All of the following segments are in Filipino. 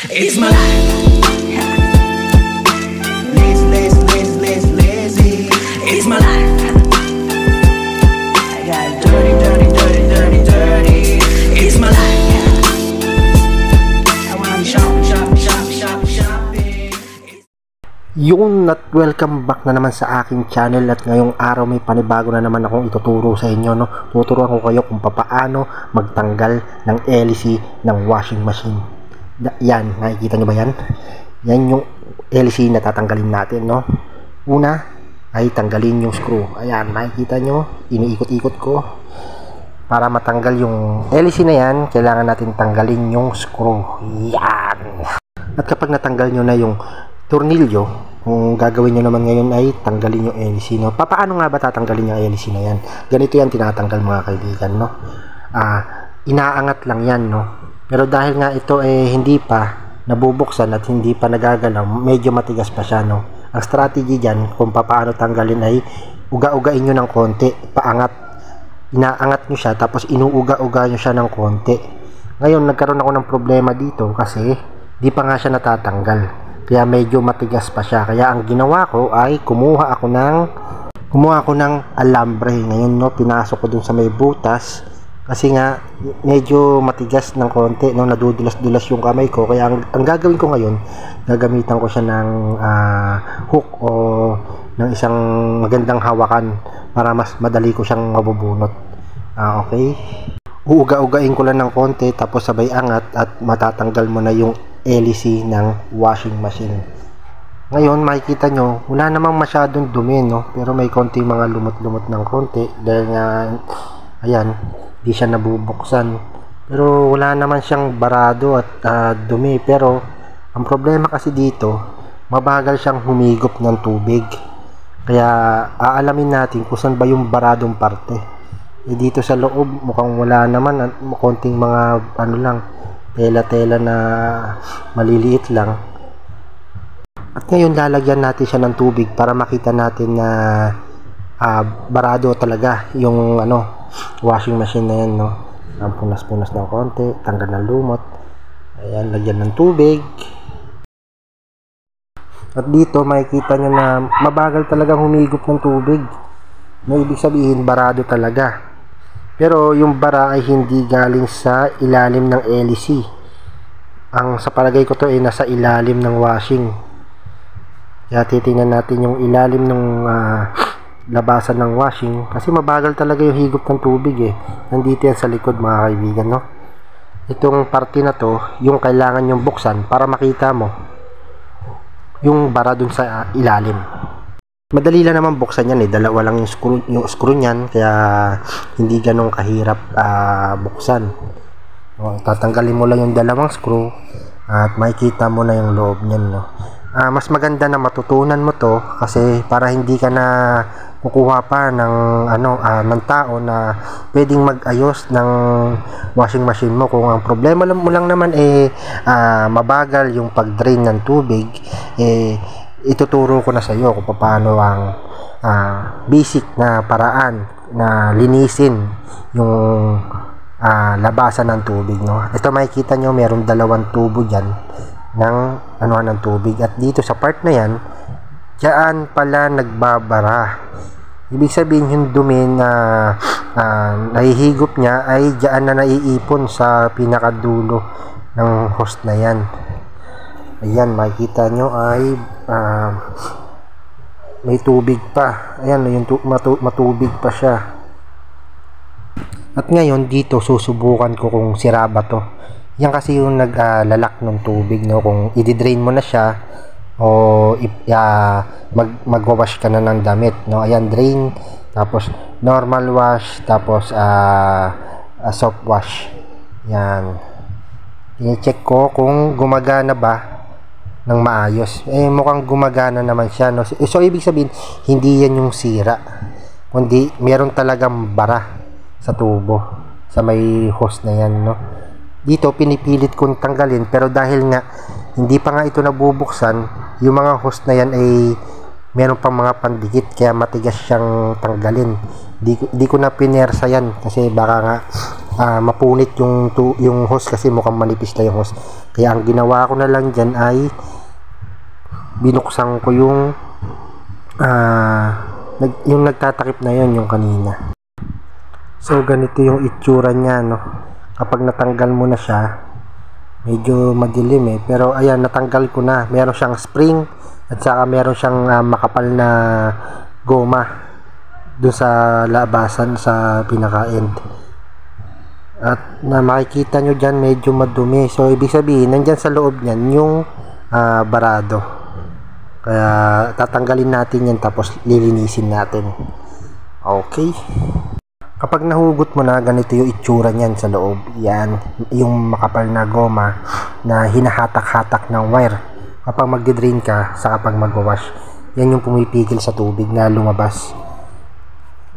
It's my life. Lazy. It's my life. I got dirty. It's my life. I wanna shopping. Yun, at welcome back na naman sa aking channel. At ngayong araw may panibago na naman akong ituturo sa inyo, no? Tuturuan ko kayo kung paano magtanggal ng LC ng washing machine. Yan, nakikita nyo ba yan? Yan yung LC na tatanggalin natin, no? Una ay tanggalin yung screw. Ayan, nakikita nyo, iniikot-ikot ko. Para matanggal yung LC na yan, kailangan natin tanggalin yung screw. Yan. At kapag natanggal nyo na yung tornilyo, kung gagawin nyo naman ngayon ay tanggalin yung LC, no? Paano nga ba tatanggalin yung LC na yan? Ganito yan tinatanggal, mga kaibigan, no? Inaangat lang yan, no? Pero dahil nga ito hindi pa nabubuksan at hindi pa nagagalaw, medyo matigas pa siya, no? Ang strategy dyan kung paano tanggalin ay uga-ugain nyo ng konti, paangat, inaangat nyo siya, tapos inuuga-uga nyo siya ng konti. Ngayon nagkaroon ako ng problema dito kasi di pa nga siya natatanggal, kaya medyo matigas pa siya. Kaya ang ginawa ko ay kumuha ako ng alambre. Ngayon, no, pinasok ko dun sa may butas kasi nga medyo matigas ng konti, no, nadudulas-dulas yung kamay ko. Kaya ang gagawin ko ngayon, gagamitan ko siya ng hook o ng isang magandang hawakan para mas madali ko siyang mabubunot. Okay, uuga-ugain ko lang ng konti, tapos sabay angat at matatanggal mo na yung LC ng washing machine. Ngayon makikita nyo, wala namang masyadong dumi, no? Pero may konti mga lumot-lumot ng konti dahil nga ayan, di siya nabubuksan. Pero wala naman siyang barado at dumi. Pero ang problema kasi dito, mabagal siyang humigop ng tubig. Kaya aalamin natin kung saan ba yung baradong parte. Dito sa loob mukhang wala naman, konting mga lang, tela-tela na maliliit lang. At ngayon lalagyan natin siya ng tubig para makita natin na barado talaga yung washing machine na yan, no? Ang punas-punas ng konti, tanggal ng lumot. Ayan, lagyan ng tubig. At dito makikita nyo na mabagal talagang humigop ng tubig, no? Ibig sabihin barado talaga. Pero yung bara ay hindi galing sa ilalim ng LC. Ang sa palagay ko to ay nasa ilalim ng washing. Kaya titingnan natin yung ilalim ng labasan ng washing, kasi mabagal talaga yung higop ng tubig Nandito yan sa likod, mga kaibigan, no? Itong parte na to, yung kailangan yung buksan para makita mo yung bara dun sa ilalim. Madali lang naman buksan yan dalawa lang yung screw niyan, kaya hindi ganun kahirap buksan. Tatanggalin mo lang yung dalawang screw at makikita mo na yung loob niyan, no? Mas maganda na matutunan mo to, kasi para hindi ka na kukuha pa ng tao na pwedeng mag-ayos ng washing machine mo. Kung ang problema mo lang naman mabagal yung pag-drain ng tubig, ituturo ko na sa iyo kung paano ang basic na paraan na linisin yung labasan ng tubig, no? Ito makikita nyo, meron dalawang tubo dyan ng ng tubig, at dito sa part na yan, diyan pala nagbabara. Ibig sabihin yung dumi na nahihigop niya ay diyan na naiipon sa pinakadulo ng hose na yan. Ayan, makikita nyo ay may tubig pa. Ayan, yung matubig pa siya. At ngayon dito susubukan ko kung sira ba to. Yan kasi yung naglalak ng tubig, no? Kung i-drain mo na siya o magwawash ka na ng damit, no? Ayan, drain, tapos normal wash, tapos soft wash. Yan, i-check ko kung gumagana ba ng maayos. Mukhang gumagana naman siya, no? So ibig sabihin hindi yan yung sira, kundi meron talagang bara sa tubo, sa may hose na yan, no? Dito pinipilit kong tanggalin, pero dahil nga hindi pa nga ito nabubuksan, yung mga hose na yan ay meron pang mga pandikit, kaya matigas siyang tanggalin. Di ko na pinersa yan kasi baka nga mapunit yung hose, kasi mukhang manipis na yung hose. Kaya ang ginawa ko na lang dyan ay binuksan ko yung yung nagtatakip na yon, yung kanina. So ganito yung itsura niya, no. Kapag natanggal mo na siya, medyo madilim pero ayan, natanggal ko na. Meron siyang spring at saka meron siyang makapal na goma doon sa labasan sa pinaka end. At na makikita nyo dyan, medyo madumi. So ibig sabihin, nandyan sa loob niyan yung barado. Kaya tatanggalin natin yan, tapos lilinisin natin. Okay. Kapag nahugot mo na, ganito yung itsura niyan sa loob. Yan, yung makapal na goma na hinahatak-hatak ng wire. Kapag magdi-drain ka sa kapag magwawash, yan yung pumipigil sa tubig na lumabas.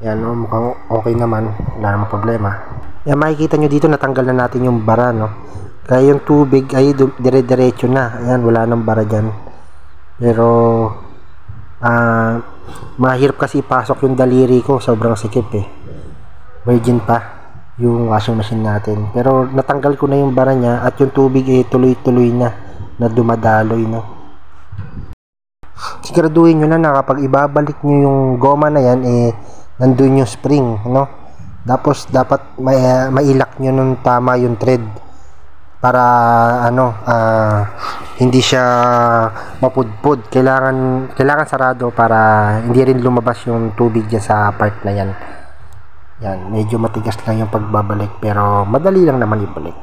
Yan, mukhang okay naman, wala namang problema. Yan, makikita nyo dito, natanggal na natin yung bara, no. Kaya yung tubig ay dire-diretso na. Ayan, wala nang bara dyan. Pero mahirap kasi ipasok yung daliri ko, sobrang sikip virgin pa yung washing machine natin. Pero natanggal ko na yung bara niya at yung tubig tuloy-tuloy na dumadaloy, no. Siguraduhin nyo na kapag ibabalik nyo yung goma na yan, nandun yung spring, no. Tapos dapat mailak nyo nung tama yung thread para hindi siya mapudpud. Kailangan sarado para hindi rin lumabas yung tubig dyan sa part na yan. Yan, medyo matigas lang yung pagbabalik pero madali lang naman ibalik.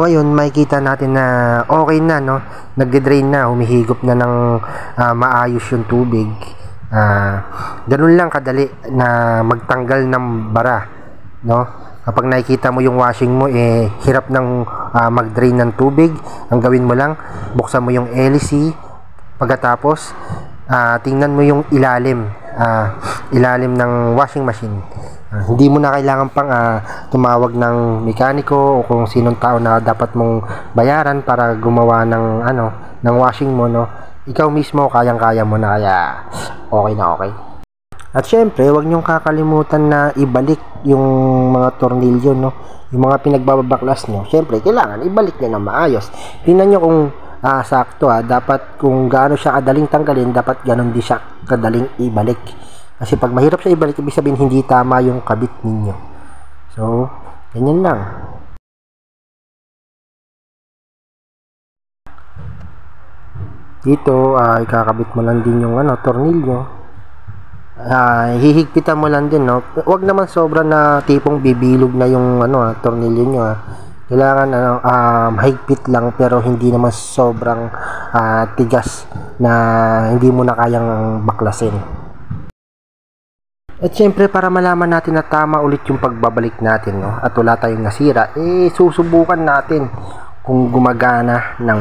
Ngayon makikita natin na okay na, no, nagde-drain na, humihigop na ng maayos yung tubig. Ganun lang kadali na magtanggal ng bara, no. Kapag nakikita mo yung washing mo hirap ng mag-drain ng tubig, ang gawin mo lang, buksan mo yung LC, pagkatapos tingnan mo yung ilalim ng washing machine. Hindi mo na kailangan pang tumawag ng mekaniko o kung sinong tao na dapat mong bayaran para gumawa ng ng washing mo, no. Ikaw mismo kayang-kaya mo na, kaya okay na okay. At syempre, huwag niyong kakalimutan na ibalik yung mga tornilyo, no. Yung mga pinagbabaklas nyo, syempre kailangan ibalik niyo na maayos. Tingnan niyo kung sakto, dapat kung gaano siya kadaling tanggalin, dapat ganon din siya kadaling ibalik. Kasi pag mahirap siya ibalik, ibig sabihin hindi tama yung kabit ninyo. So, ganyan lang. Dito, ikakabit mo lang din yung tornilyo. Hihigpitan mo lang din, no. Huwag naman sobra na tipong bibilog na yung tornilyo nyo. Kailangan mahigpit lang pero hindi naman sobrang tigas na hindi mo na kayang baklasin. At syempre, para malaman natin na tama ulit yung pagbabalik natin, no, at wala tayong nasira, susubukan natin kung gumagana ng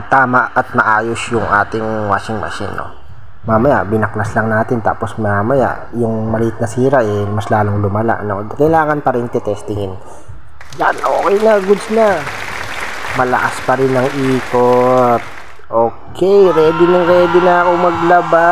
tama at maayos yung ating washing machine, no. Mamaya binaklas lang natin, tapos mamaya yung maliit na sira mas lalong lumala, no. Kailangan pa rin testingin. Yan, okay na, goods na. Malakas pa rin ang ikot. Okay, ready na ako maglaba.